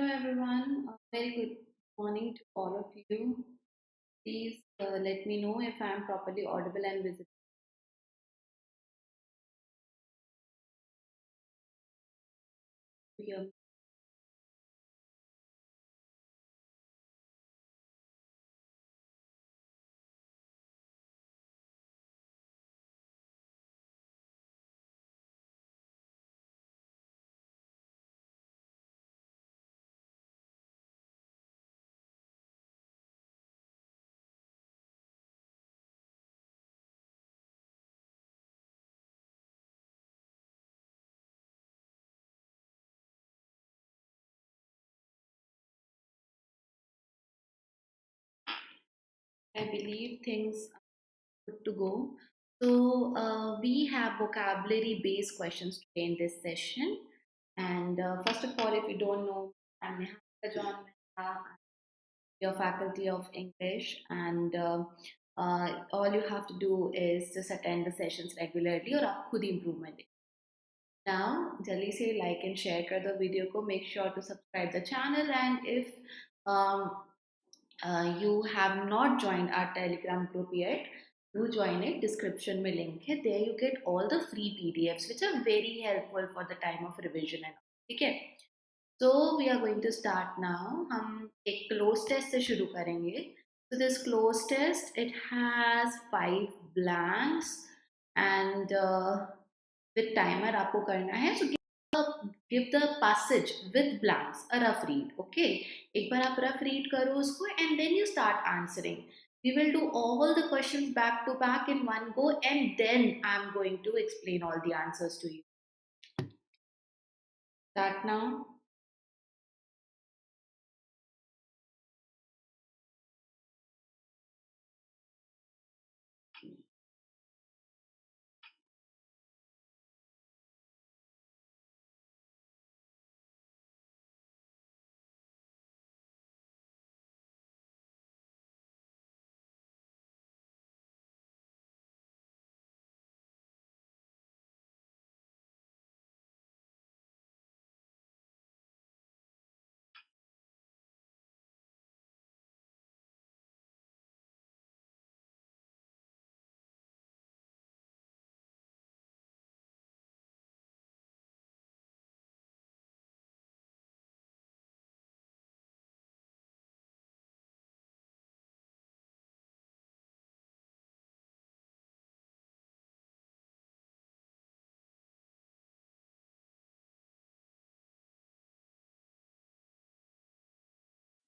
Hello everyone, very good morning to all of you. Please let me know if I am properly audible and visible here. I believe things are good to go. So we have vocabulary based questions today in this session. And first of all, if you don't know, I'm Neha John, your faculty of English, and all you have to do is just attend the sessions regularly और आप खुद improvement now, जल्दी से like and share कर दो video को. Make sure to subscribe the channel, and if um, you have not joined our Telegram group yet, do join it. Description में link है. There you get all the free PDFs which are very helpful for the time of revision and all. ठीक है? So we are going to start now. हम एक close test से शुरू करेंगे. So this close test, it has 5 blanks and with timer आपको करना है. So give the passage with blanks a rough read. Okay, एक बार आप rough read करो उसको and then you start answering. We will do all the questions back to back in one go, and then I'm going to explain all the answers to you. Start now.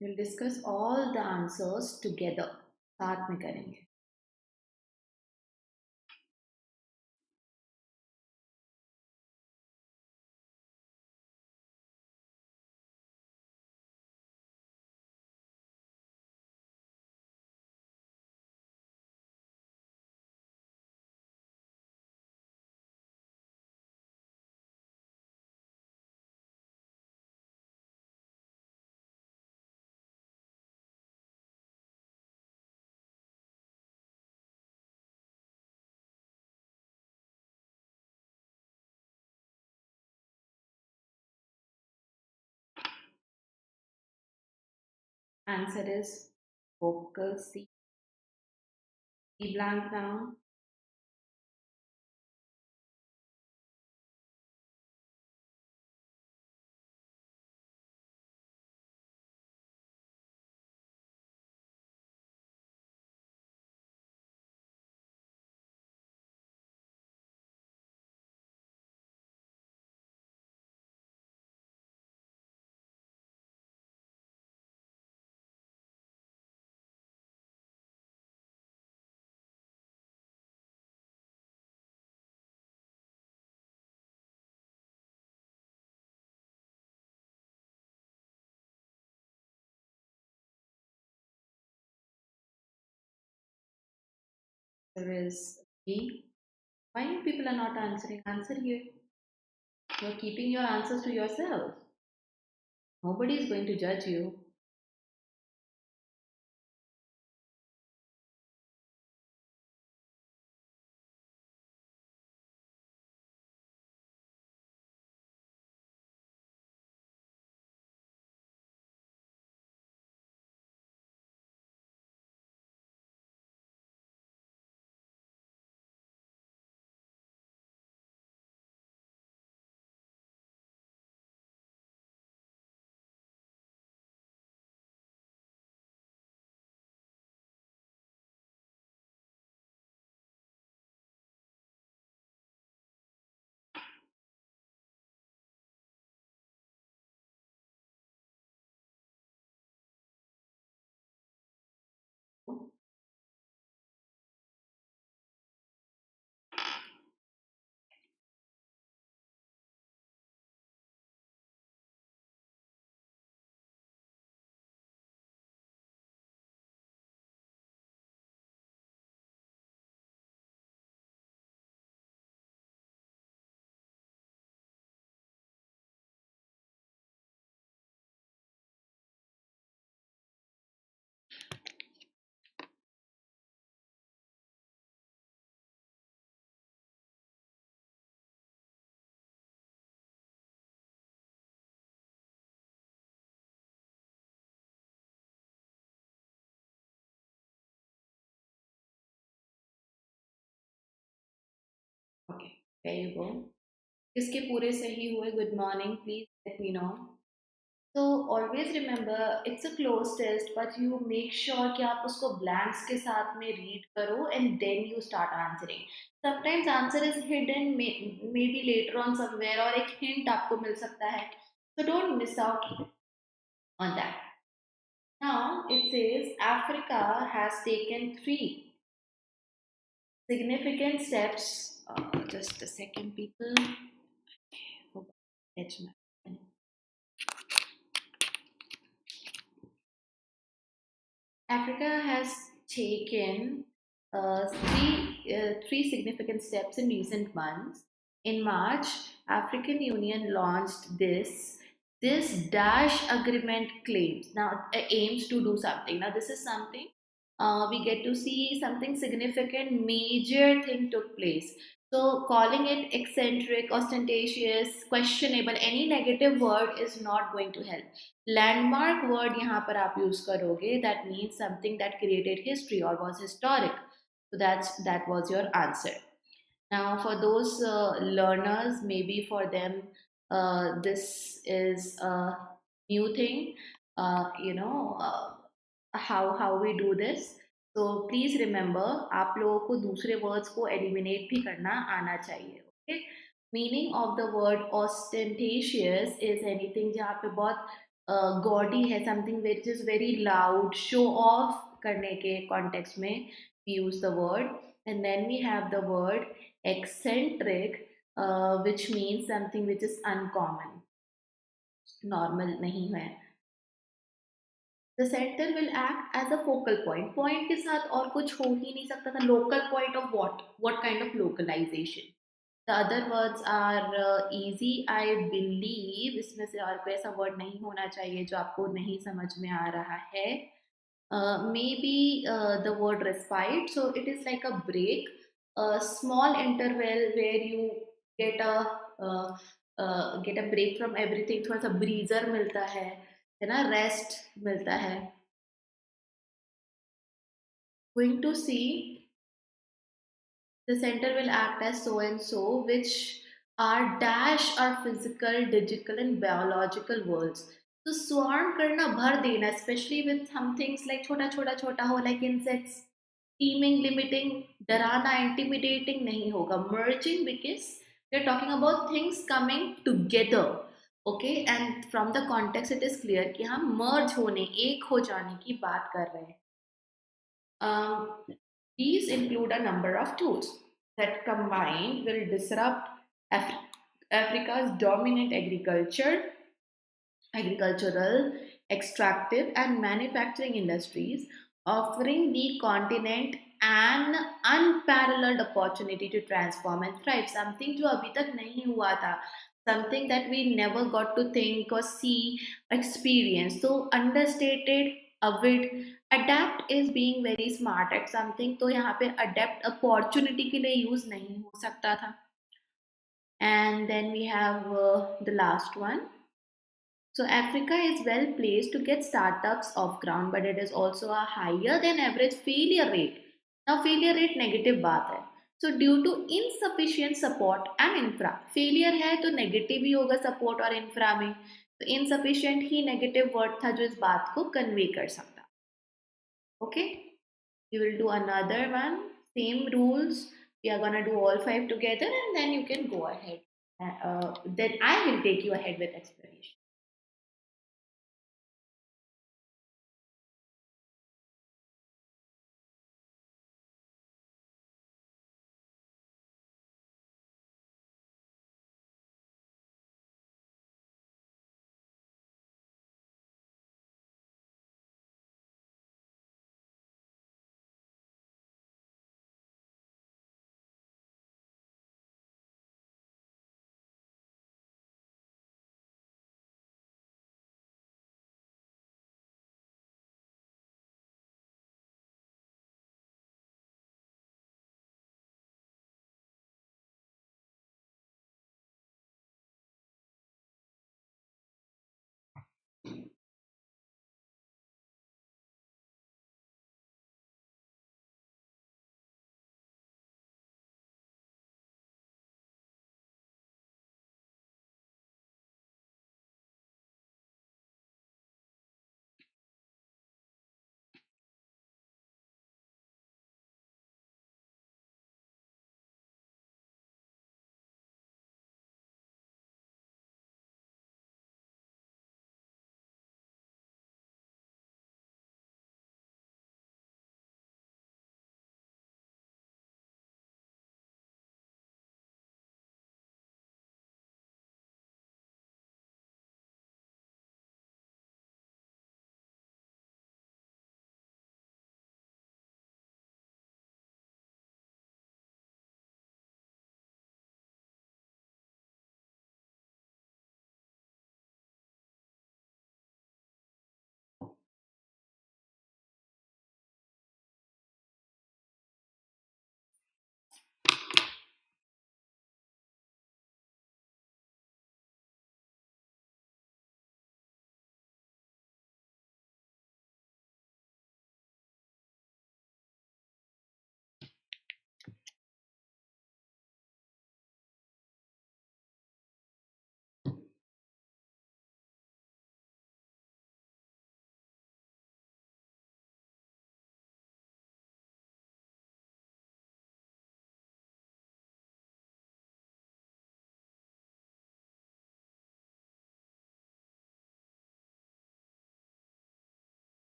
We'll discuss all the answers together. साथ में करेंगे. Answer is vocal C. E blank now. There is B. Why you people are not answering? Answer here. You're keeping your answers to yourself. Nobody is going to judge you. There you go. किसके पूरे सही हुए? Good morning. Please let me know. So always remember it's a closed test, but you make sure कि आप उसको blanks के साथ में read करो and then you start answering. Sometimes answer is hidden, maybe later on somewhere, और एक hint आपको मिल सकता है. So don't miss out on that. Now it says Africa has taken 3 significant steps. Just a second, people. Catch my pen. Africa has taken three significant steps in recent months. In March, African Union launched this dash agreement claims now aims to do something. Now this is something we get to see something significant, major thing took place. So calling it eccentric, ostentatious, questionable, any negative word is not going to help. Landmark word यहाँ पर आप use करोगे, that means something that created history or was historic. So that was your answer. Now, for those learners, maybe for them, this is a new thing. How we do this. So please remember, आप लोगों को दूसरे words को eliminate भी करना आना चाहिए. Okay? Meaning of the word ostentatious is anything जहाँ पे बहुत gaudy है, something which is very loud, show off करने के context में we use the word. And then we have the word eccentric, which means something which is uncommon, normal नहीं है. The center will act as a focal point. Point के साथ और कुछ हो ही नहीं सकता था. Local point of what? What kind of localization? The other words are easy. I believe इसमें से और कोई ऐसा word नहीं होना चाहिए जो आपको नहीं समझ में आ रहा है. Maybe the word respite. So it is like a break, a small interval where you get a break from everything. थोड़ा सा breather मिलता है ना, rest मिलता है. Going to see the center will act as so and so, which are dash are physical, digital, and biological worlds. So swarm करना, भर देना, especially with some things like छोटा छोटा छोटा हो, like insects. Teaming, limiting, डराना, intimidating नहीं होगा. Merging, because we're talking about things coming together. Okay, and from the context it is clear कि हम merge होने, एक हो जाने की बात कर रहे हैं. These include a number of tools that combined will disrupt Africa's dominant agricultural, extractive, and manufacturing industries, offering the continent an unparalleled opportunity to transform and thrive. Something जो अभी तक नहीं हुआ था, something that we never got to think or see, experience. So understated, avid, adapt is being very smart at something. तो यहाँ पे adapt opportunity के लिए use नहीं हो सकता था. And then we have the last one. So Africa is well placed to get startups off ground, but it is also a higher than average failure rate. Now failure rate negative बात है. So due to insufficient support and infra, failure है तो negative ही होगा support और infra में. तो insufficient ही negative word था जो इस बात को convey कर सकता. Okay, we will do another one. Same rules. We are gonna do all 5 together, and then you can go ahead. Then I will take you ahead with explanation.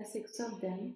6 of them.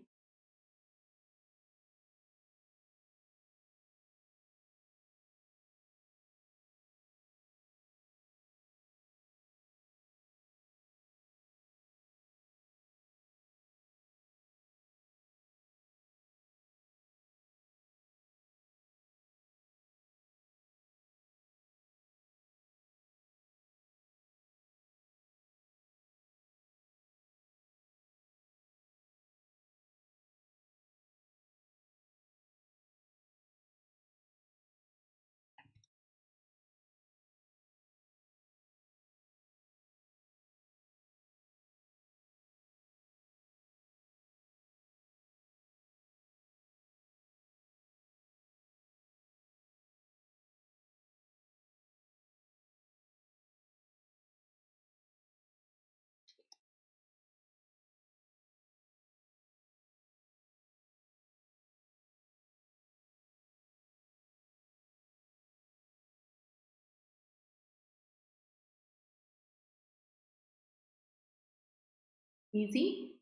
Easy?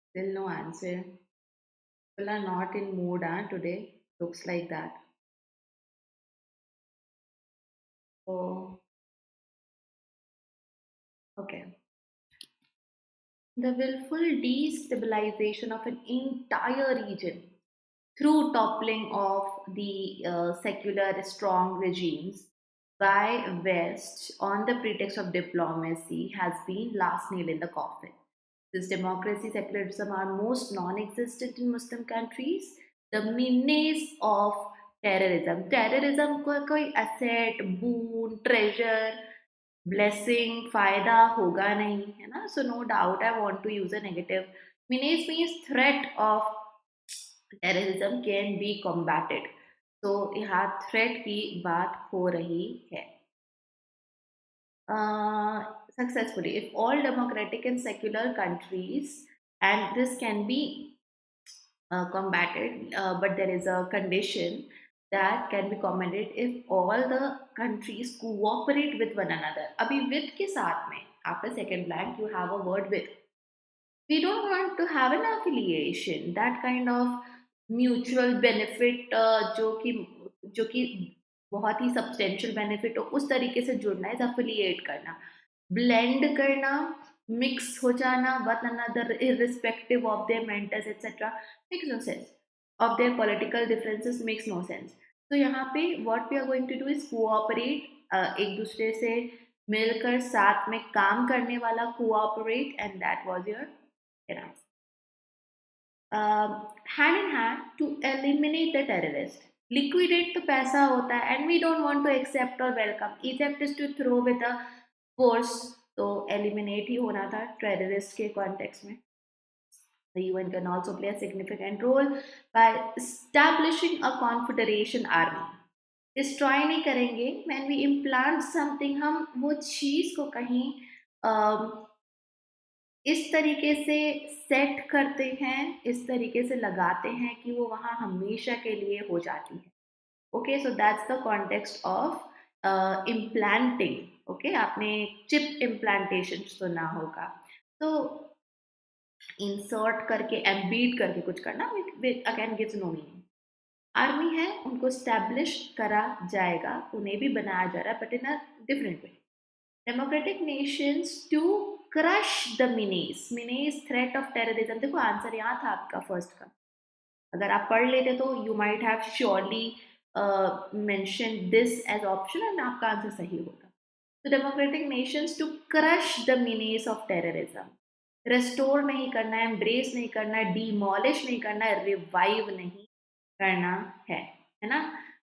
Still no answer. People are not in mood today. Looks like that. Oh, okay. The willful destabilization of an entire region through toppling of the secular strong regimes by West on the pretext of diplomacy has been last nail in the coffin. Since democracy, secularism are most non-existent in Muslim countries, the menace of terrorism, terrorism को कोई asset, boon, treasure, blessing, फायदा होगा नहीं है ना. So no doubt I want to use a negative. Menace means threat of terrorism can be combated. So यहाँ threat की बात हो रही है. Successfully, if all democratic and secular countries, and this can be combated, but there is a condition that can be combated if all the countries cooperate with one another. अभी with के साथ में after second blank you have a word with. We don't want to have an affiliation, that kind of mutual benefit जो कि बहुत ही substantial benefit हो उस तरीके से जुड़ना है अफिलिएट करना. ब्लेंड करना, मिक्स हो जाना one another irrespective of their mentors etc makes no sense, of their political differences makes no sense. तो यहाँ पे what we are going to do is cooperate, एक दूसरे से मिलकर साथ में काम करने वाला cooperate, and that was your answer. Hand in hand to eliminate the terrorist. Liquidate तो पैसा होता है and we don't want to accept or welcome. Egypt is to throw with a force, तो eliminate ही होना था terrorist के context में. The UN can also play a significant role by establishing a confederation army. Destroy नहीं करेंगे. When we implant something, हम वो चीज़ को कहीं इस तरीके से सेट करते हैं, इस तरीके से लगाते हैं कि वो वहाँ हमेशा के लिए हो जाती है. Okay, so that's the context of implanting. Okay, आपने चिप इम्प्लांटेशन सुना होगा. तो इंसर्ट करके एम्बीड करके कुछ करना again gives no meaning. Army है, उनको स्टैब्लिश करा जाएगा, उन्हें भी बनाया जा रहा है but in a different way. Democratic nations to crush the menace threat of terrorism. देखो आंसर यहाँ था आपका फर्स्ट का. अगर आप पढ़ लेते तो you might have surely mention this as option and आपका आंसर सही होगा. तो democratic nations to crush the menace of terrorism. Restore नहीं करना है, एम्ब्रेस नहीं करना है, डिमोलिश नहीं करना है, रिवाइव नहीं करना है ना.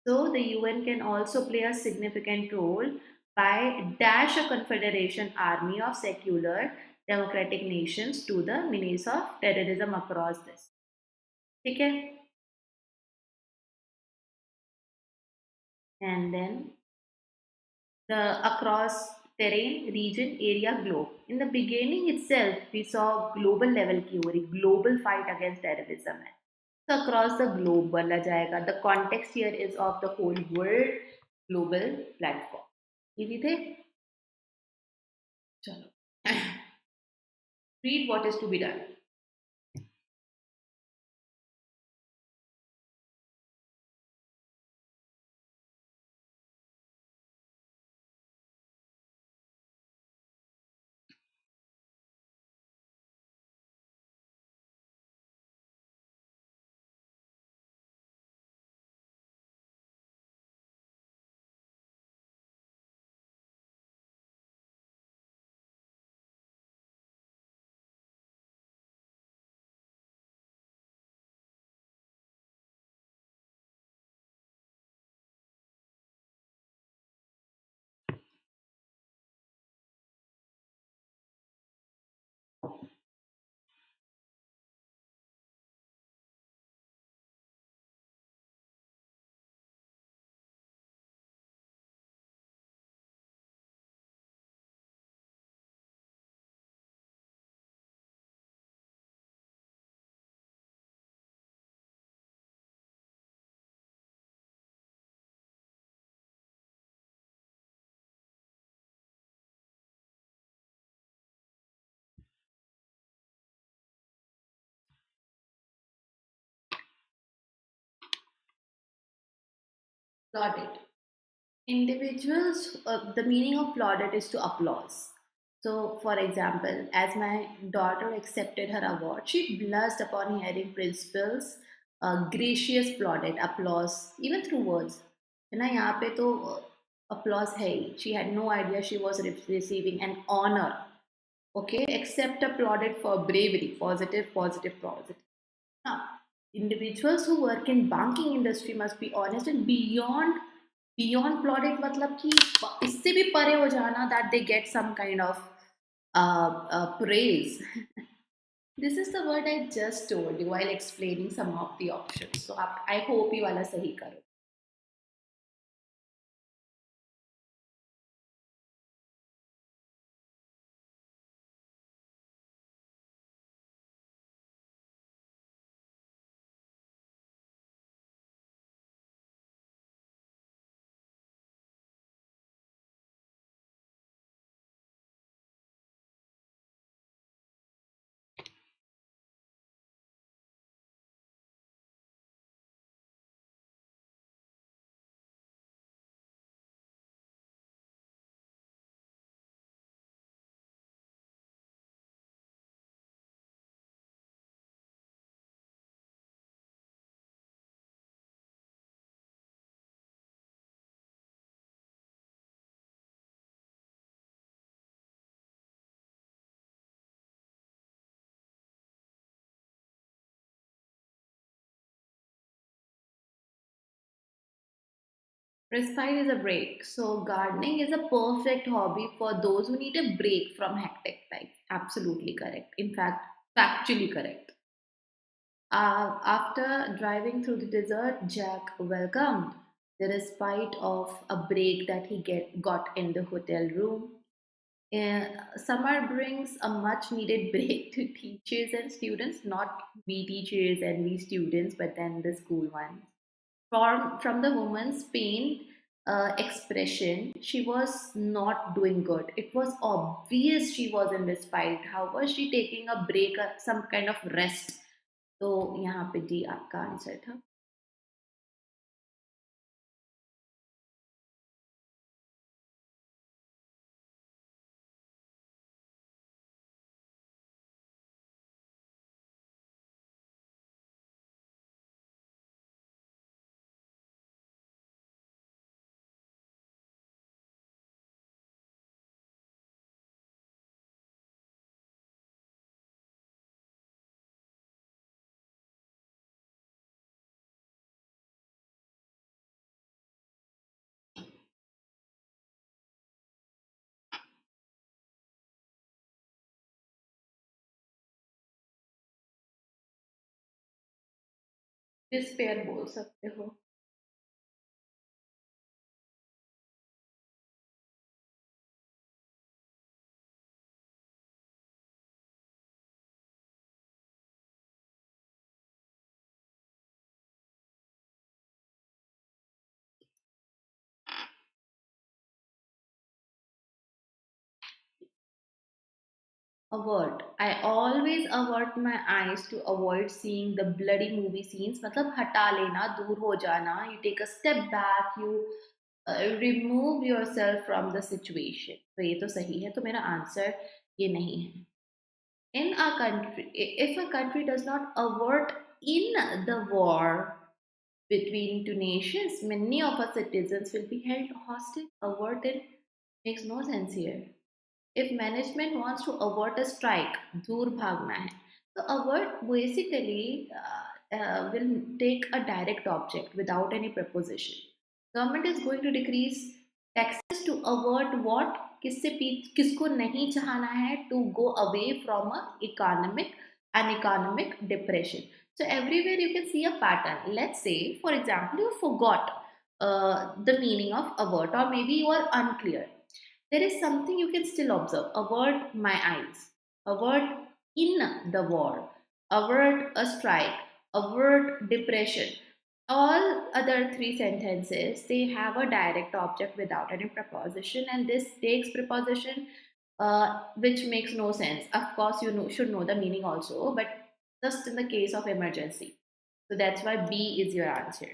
So the UN can also play a significant role by dash a confederation army of secular democratic nations to the menace of terrorism across this. ठीक है. And then the across terrain, region, area, globe. In the beginning itself, we saw global level की हो रही, global fight against terrorism है. So across the globe बोला जाएगा. The context here is of the whole world, global platform. ये भी थे. चलो. Read what is to be done. Plaudit. Individuals, the meaning of plaudit is to applause. So, for example, as my daughter accepted her award, she blushed upon hearing principal's gracious plaudit, applause, even through words. है ना यहाँ पे तो applause है ही. She had no idea she was receiving an honor. Okay, accept applauded for bravery, positive, positive, positive. Now, individuals who work in banking industry must be honest and beyond plaudit मतलब कि इससे भी परे हो जाना that they get some kind of praise. This is the word I just told you while explaining some of the options. So I hope you वाला सही करो. Respite is a break. So gardening is a perfect hobby for those who need a break from hectic life. Absolutely correct. In fact, factually correct. After driving through the desert, Jack welcomed the respite of a break that got in the hotel room. Summer brings a much needed break to teachers and students, not we teachers and we students, but then the school ones. From the woman's pain expression, she was not doing good. It was obvious she was in respite. How was she taking a break, some kind of rest? तो यहाँ पे D आपका answer था. Despair बोल सकते हो. Avert. I always avert my eyes to avoid seeing the bloody movie scenes. मतलब हटा लेना, दूर हो जाना. You take a step back. You remove yourself from the situation. तो ये तो सही है. तो मेरा आंसर ये नहीं है. In a country, if a country does not avert in the war between two nations, many of our citizens will be held hostage. Averted makes no sense here. If management wants to avert a strike, दूर भागना है. So avert basically will take a direct object without any preposition. Government is going to decrease taxes to avert what? किसको नहीं चाहना है to go away from an economic depression. So everywhere you can see a pattern. Let's say, for example, you forgot the meaning of avert, or maybe you are unclear. There is something you can still observe. Avert my eyes, avert in the war, avert a strike, avert depression. All other three sentences, they have a direct object without any preposition, and this takes preposition, which makes no sense. Of course, should know the meaning also, but just in the case of emergency. So that's why B is your answer.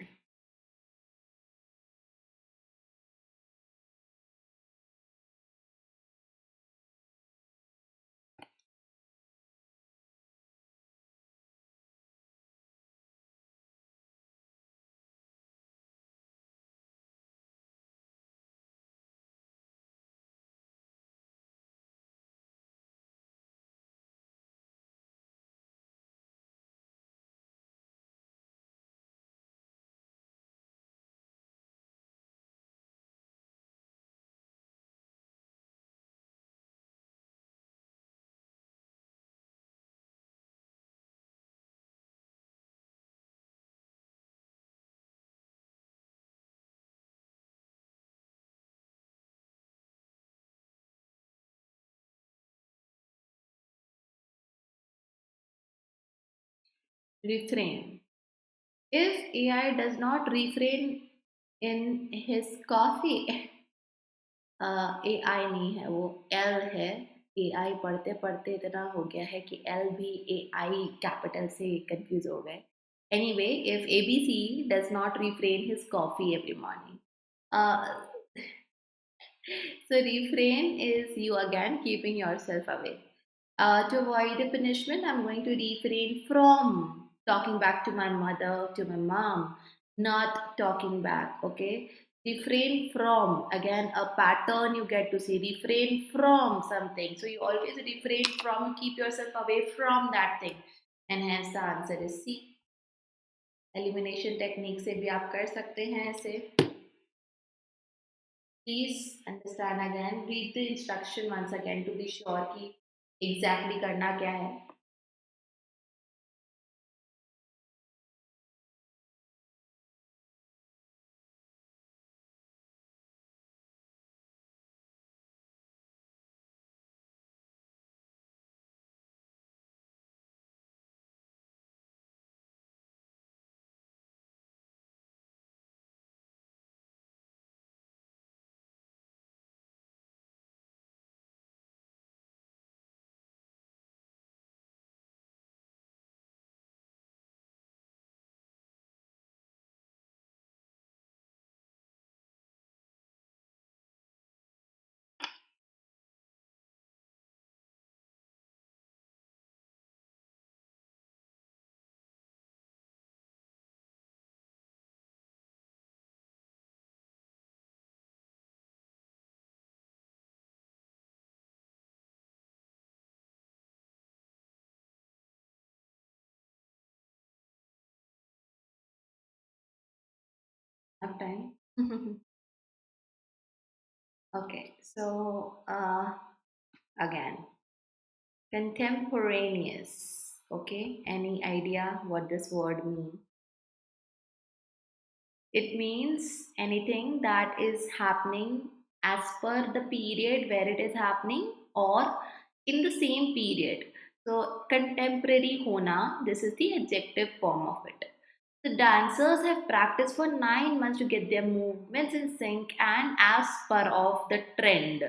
Refrain. If AI does not refrain in his coffee, ए आई नहीं है, वो L है. ए आई पढ़ते पढ़ते इतना हो गया है कि एल भी ए आई कैपिटल से कंफ्यूज हो गए. Anyway, if A B C does not refrain his coffee every morning, so refrain is you again keeping yourself away. To avoid the punishment, I'm going to refrain from talking back to my mother, to my mom, not talking back. Okay, refrain from, again a pattern you get to see. Refrain from something, so you always refrain from, keep yourself away from that thing, and hence the answer is C. Elimination technique से भी आप कर सकते हैं ऐसे. Please understand again, read the instruction once again to be sure कि exactly करना क्या है. Have time. Okay, so again, contemporaneous. Okay, any idea what this word means? It means anything that is happening as per the period where it is happening, or in the same period. So contemporary hona, this is the adjective form of it. The dancers have practiced for 9 months to get their movements in sync and as per of the trend.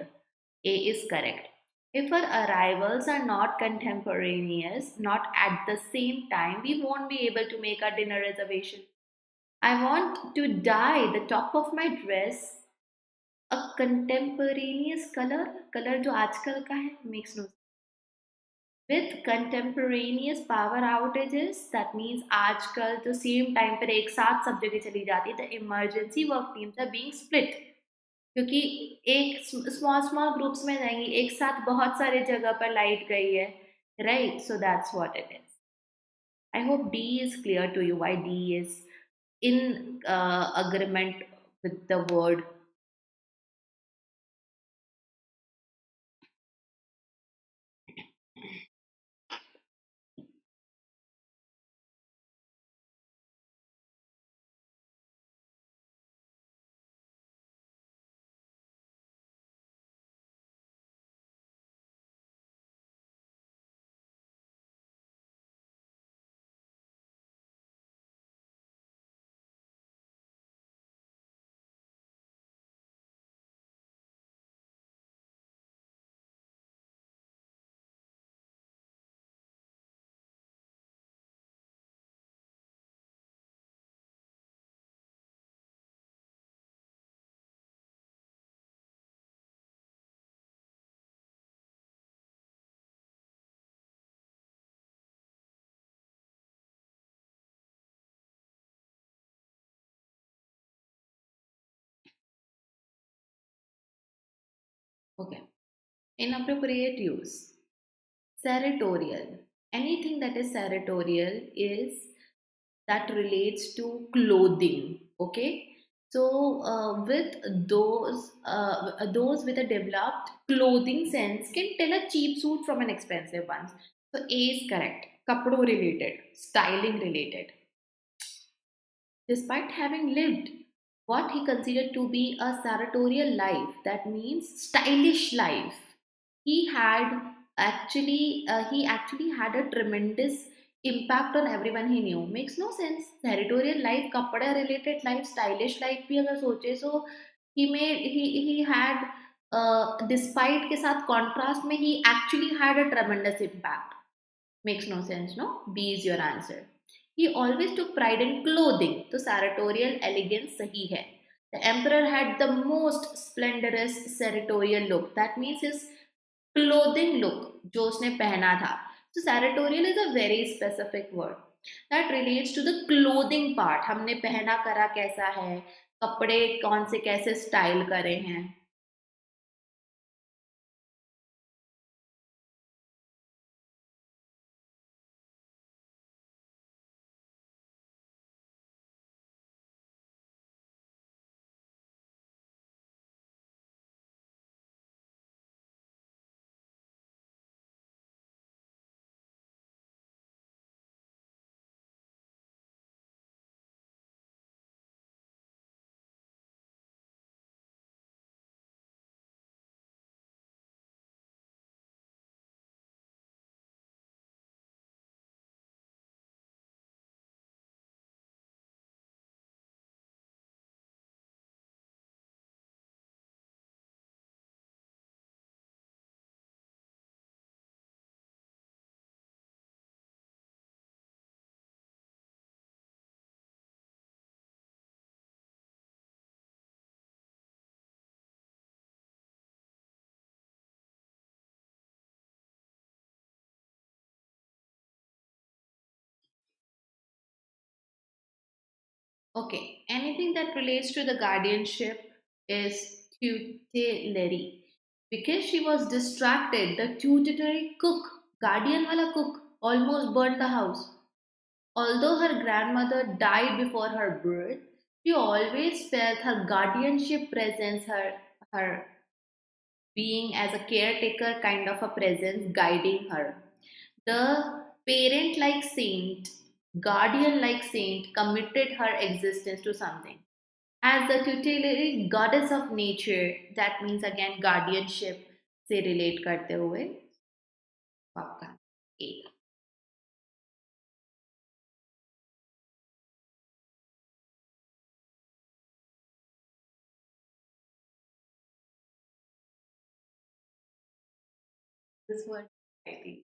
A is correct. If our arrivals are not contemporaneous, not at the same time, we won't be able to make our dinner reservation. I want to dye the top of my dress a contemporaneous color जो आजकल का है, makes no sense. With contemporaneous power outages, that means आजकल तो same time पर एक साथ सब जगह चली जाती है, the emergency work teams are being split. क्योंकि एक स्मॉल स्मॉल ग्रुप्स में जाएंगी, एक साथ बहुत सारे जगह पर लाइट गई है, right? So that's what it is. I hope D is clear to you why D is in agreement with the word. Okay. Inappropriate use. Sartorial. Anything that is sartorial is that relates to clothing. Okay. So with those with a developed clothing sense can tell a cheap suit from an expensive one. So A is correct. Kapdo related, styling related. Despite having lived what he considered to be a sartorial life, that means stylish life, he had he actually had a tremendous impact on everyone he knew. Makes no sense. Sartorial life, kapda related life, stylish life भी अगर सोचे, so he had despite के साथ contrast में he actually had a tremendous impact. Makes no sense, no? B is your answer. He always took pride in clothing. So sartorial elegance sahi hai. The emperor had the most splendorous sartorial look. That means his clothing look, जो उसने पहना था. So sartorial is a very specific word that relates to the clothing part. हमने पहना करा कैसा है, कपड़े कौन से कैसे स्टाइल करे हैं. Okay, anything that relates to the guardianship is tutelary. Because she was distracted, the tutelary cook, guardian wala cook, almost burned the house. Although her grandmother died before her birth, she always felt her guardianship presence, her being as a caretaker kind of a presence guiding her. The parent like saint, guardian like saint committed her existence to something. As the tutelary goddess of nature, that means again guardianship से relate करते हुए आपका एक. this word, I think.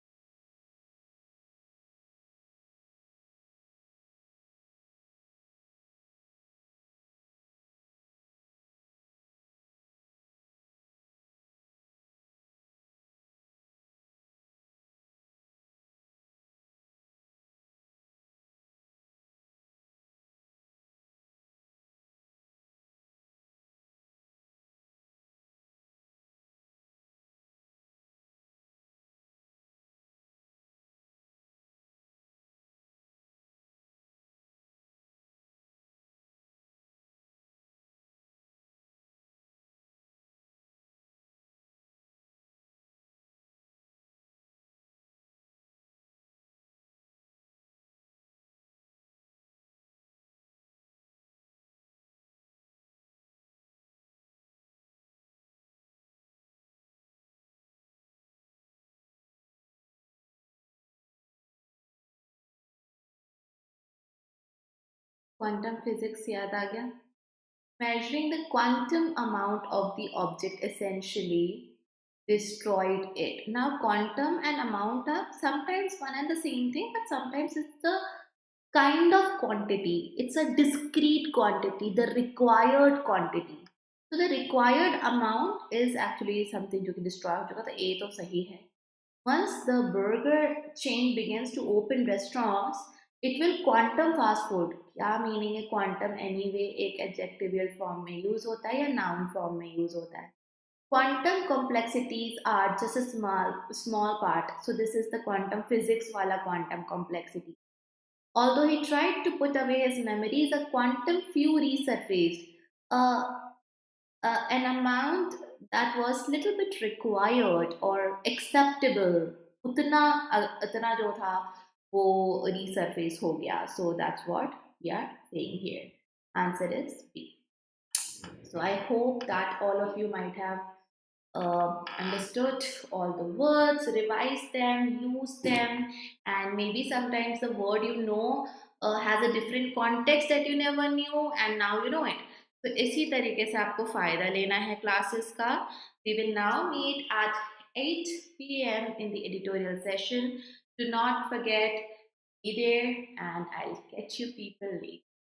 Quantum physics याद आ गया. Measuring the quantum amount of the object essentially destroyed it. Now, quantum and amount are sometimes one and the same thing, but sometimes it's the kind of quantity. It's a discrete quantity, the required quantity. So the required amount is actually something जो कि destroy हो चुका था. A तो सही है. Once the burger chain begins to open restaurants, it will quantum fast food. क्या meaning है quantum? Anyway एक adjectival form में use होता है या noun form में use होता है. Quantum complexities are just a small part. So this is the quantum physics wala quantum complexity. Although he tried to put away his memories, a quantum fury surfaced. Uh, an amount that was little bit required or acceptable उतना जो था वो resurface हो गया. So that's what we are saying here. Answer is B. So I hope that all of you might have understood all the words, revise them, use them, and maybe sometimes the word has a different context that you never knew, and now you know it. तो इसी तरीके से आपको फायदा लेना है classes का. We will now meet at 8 p.m. in the editorial session. Do not forget, be there, and I'll catch you people later.